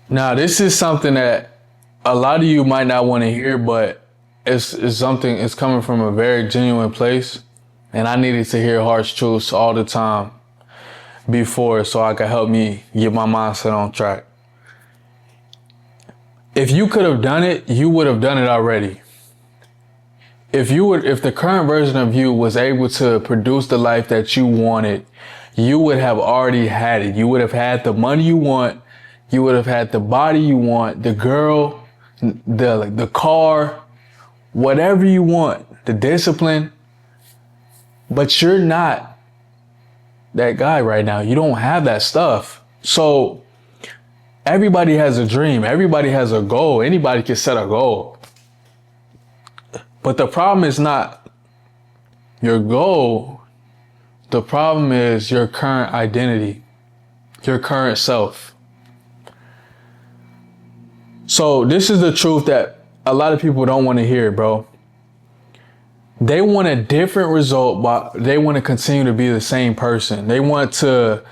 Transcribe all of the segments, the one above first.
Now, this is something that a lot of you might not want to hear, but it's coming from a very genuine place. And I needed to hear harsh truths all the time before so I could help me get my mindset on track. If you could have done it, you would have done it already. If the current version of you was able to produce the life that you wanted, you would have already had it. You would have had the money you want. You would have had the body you want, the girl, the car, whatever you want, the discipline. But you're not that guy right now. You don't have that stuff. So everybody has a dream. Everybody has a goal. Anybody can set a goal. But the problem is not your goal. The problem is your current identity, your current self. So this is the truth that a lot of people don't want to hear, bro. They want a different result, but they want to continue to be the same person. They want to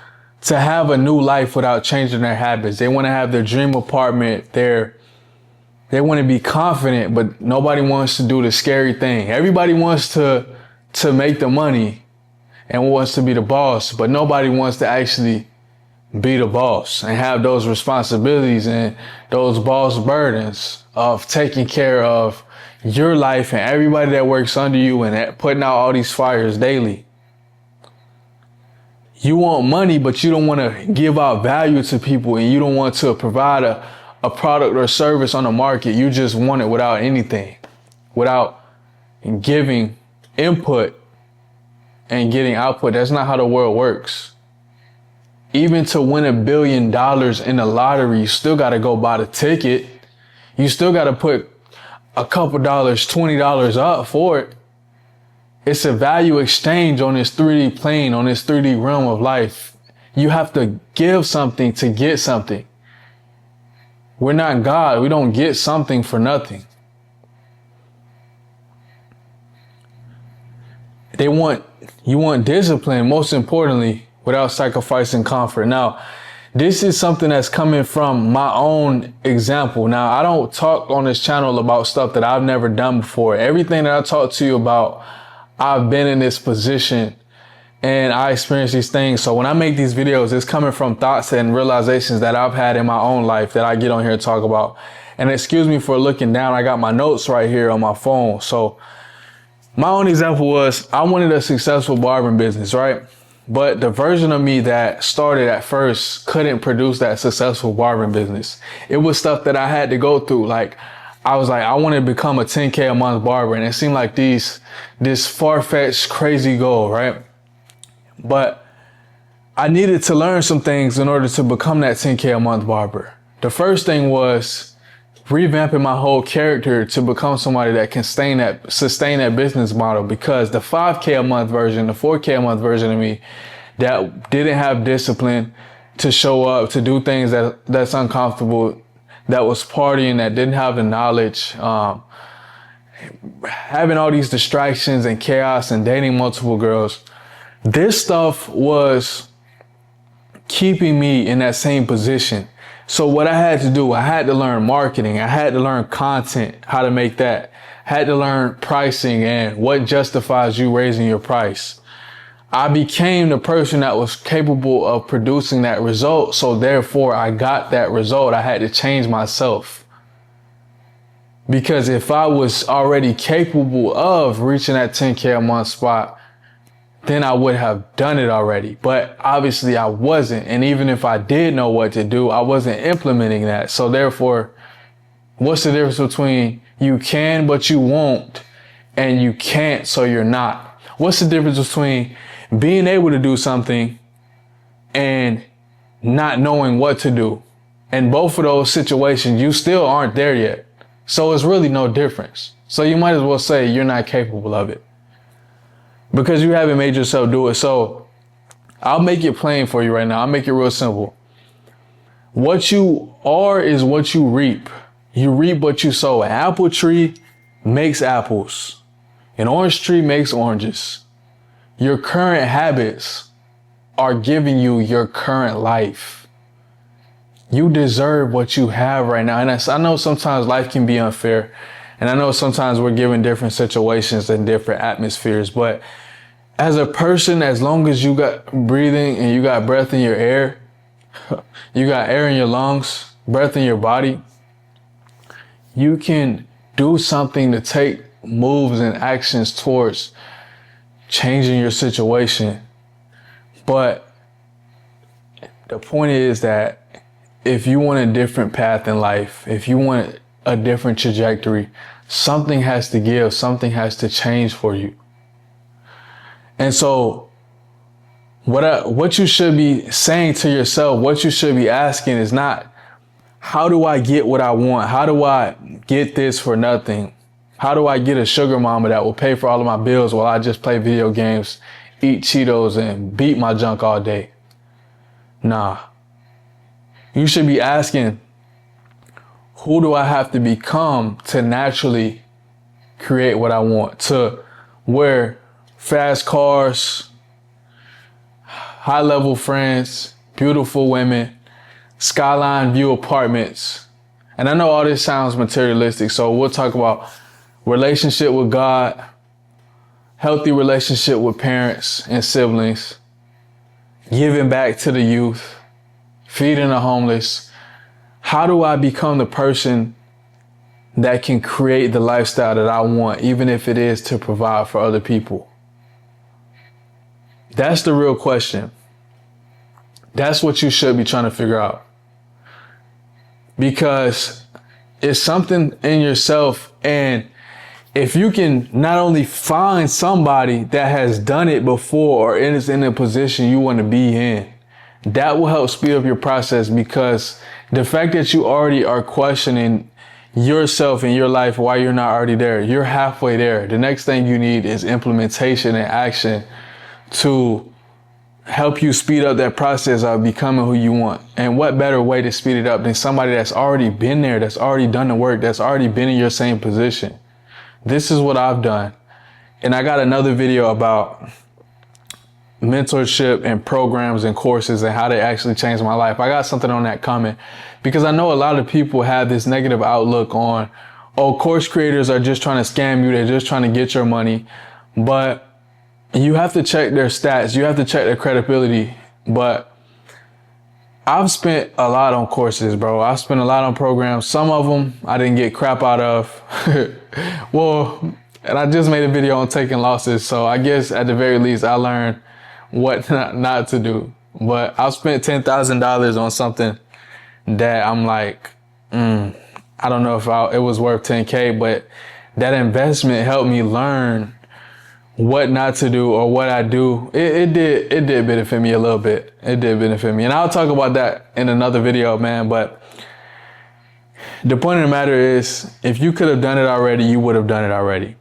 have a new life without changing their habits. They want to have their dream apartment. They want to be confident, but nobody wants to do the scary thing. Everybody wants to make the money and wants to be the boss, but nobody wants to actually be the boss and have those responsibilities and those boss burdens of taking care of your life and everybody that works under you and putting out all these fires daily. You want money, but you don't want to give out value to people, and you don't want to provide a product or service on the market. You just want it without anything, without giving input and getting output. That's not how the world works. Even to win $1 billion in the lottery, you still got to go buy the ticket. You still got to put a couple dollars, $20 up for it. It's a value exchange on this 3D plane, on this 3D realm of life. You have to give something to get something. We're not God. We don't get something for nothing. You want discipline, most importantly, without sacrificing comfort. Now, this is something that's coming from my own example. Now, I don't talk on this channel about stuff that I've never done before. Everything that I talk to you about, I've been in this position and I experienced these things. So when I make these videos, it's coming from thoughts and realizations that I've had in my own life that I get on here and talk about. And excuse me for looking down. I got my notes right here on my phone. So my own example was I wanted a successful barbering business, right? But the version of me that started at first couldn't produce that successful barbering business. It was stuff that I had to go through. Like, I was like, I want to become a 10K a month barber. And it seemed like this far-fetched, crazy goal, right? But I needed to learn some things in order to become that 10K a month barber. The first thing was revamping my whole character to become somebody that can sustain that business model, because the 5K a month version, the 4K a month version of me that didn't have discipline to show up, to do things that's uncomfortable, that was partying, that didn't have the knowledge, having all these distractions and chaos and dating multiple girls. This stuff was keeping me in that same position. So what I had to do, I had to learn marketing. I had to learn content, how to make that. I had to learn pricing and what justifies you raising your price. I became the person that was capable of producing that result. So therefore I got that result. I had to change myself. Because if I was already capable of reaching that 10K a month spot, then I would have done it already. But obviously I wasn't. And even if I did know what to do, I wasn't implementing that. So therefore, what's the difference between you can, but you won't, and you can't, so you're not? What's the difference between being able to do something and not knowing what to do? In both of those situations, you still aren't there yet. So it's really no difference. So you might as well say you're not capable of it, because you haven't made yourself do it. So I'll make it plain for you right now. I'll make it real simple. What you are is what you reap. You reap what you sow. An apple tree makes apples. An orange tree makes oranges. Your current habits are giving you your current life. You deserve what you have right now. And I know sometimes life can be unfair. And I know sometimes we're given different situations and different atmospheres. But as a person, as long as you got breathing and you got breath in your air, you got air in your lungs, breath in your body, you can do something to take moves and actions towards changing your situation. But the point is that if you want a different path in life, if you want a different trajectory, something has to give, something has to change for you. And so what you should be saying to yourself, what you should be asking is not, how do I get what I want? How do I get this for nothing? How do I get a sugar mama that will pay for all of my bills while I just play video games, eat Cheetos, and beat my junk all day? Nah. You should be asking, who do I have to become to naturally create what I want? To wear fast cars, high level friends, beautiful women, skyline view apartments. And I know all this sounds materialistic, so we'll talk about relationship with God, healthy relationship with parents and siblings, giving back to the youth, feeding the homeless. How do I become the person that can create the lifestyle that I want, even if it is to provide for other people? That's the real question. That's what you should be trying to figure out. Because it's something in yourself, and if you can not only find somebody that has done it before or is in a position you want to be in, that will help speed up your process. Because the fact that you already are questioning yourself in your life while you're not already there, you're halfway there. The next thing you need is implementation and action to help you speed up that process of becoming who you want. And what better way to speed it up than somebody that's already been there, that's already done the work, that's already been in your same position. This is what I've done. And I got another video about mentorship and programs and courses and how they actually changed my life. I got something on that coming, because I know a lot of people have this negative outlook on, oh, course creators are just trying to scam you. They're just trying to get your money. But you have to check their stats. You have to check their credibility. But I've spent a lot on courses, bro. I've spent a lot on programs. Some of them I didn't get crap out of. Well, and I just made a video on taking losses. So I guess at the very least, I learned what not to do. But I've spent $10,000 on something that I'm like, I don't know if it was worth 10K, but that investment helped me learn what not to do or what I do. It did benefit me a little bit. It did benefit me. And I'll talk about that in another video, man. But the point of the matter is, if you could have done it already, you would have done it already.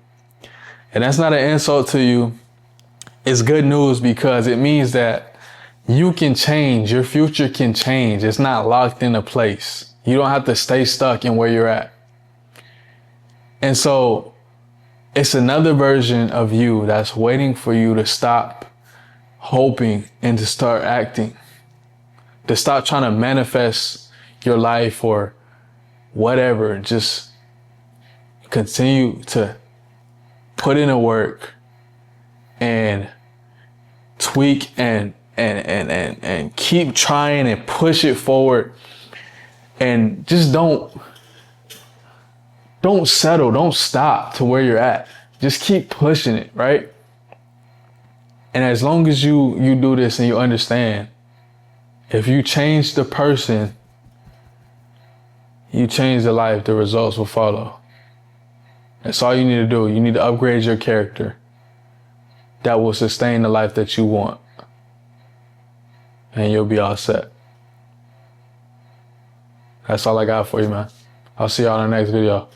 And that's not an insult to you. It's good news, because it means that you can change. Your future can change. It's not locked into place. You don't have to stay stuck in where you're at. And so it's another version of you that's waiting for you to stop hoping and to start acting, to stop trying to manifest your life or whatever. Just continue to put in the work and tweak and keep trying and push it forward. And just don't settle. Don't stop to where you're at. Just keep pushing it, right? And as long as you do this and you understand, if you change the person, you change the life, the results will follow. That's all you need to do. You need to upgrade your character that will sustain the life that you want. And you'll be all set. That's all I got for you, man. I'll see y'all in the next video.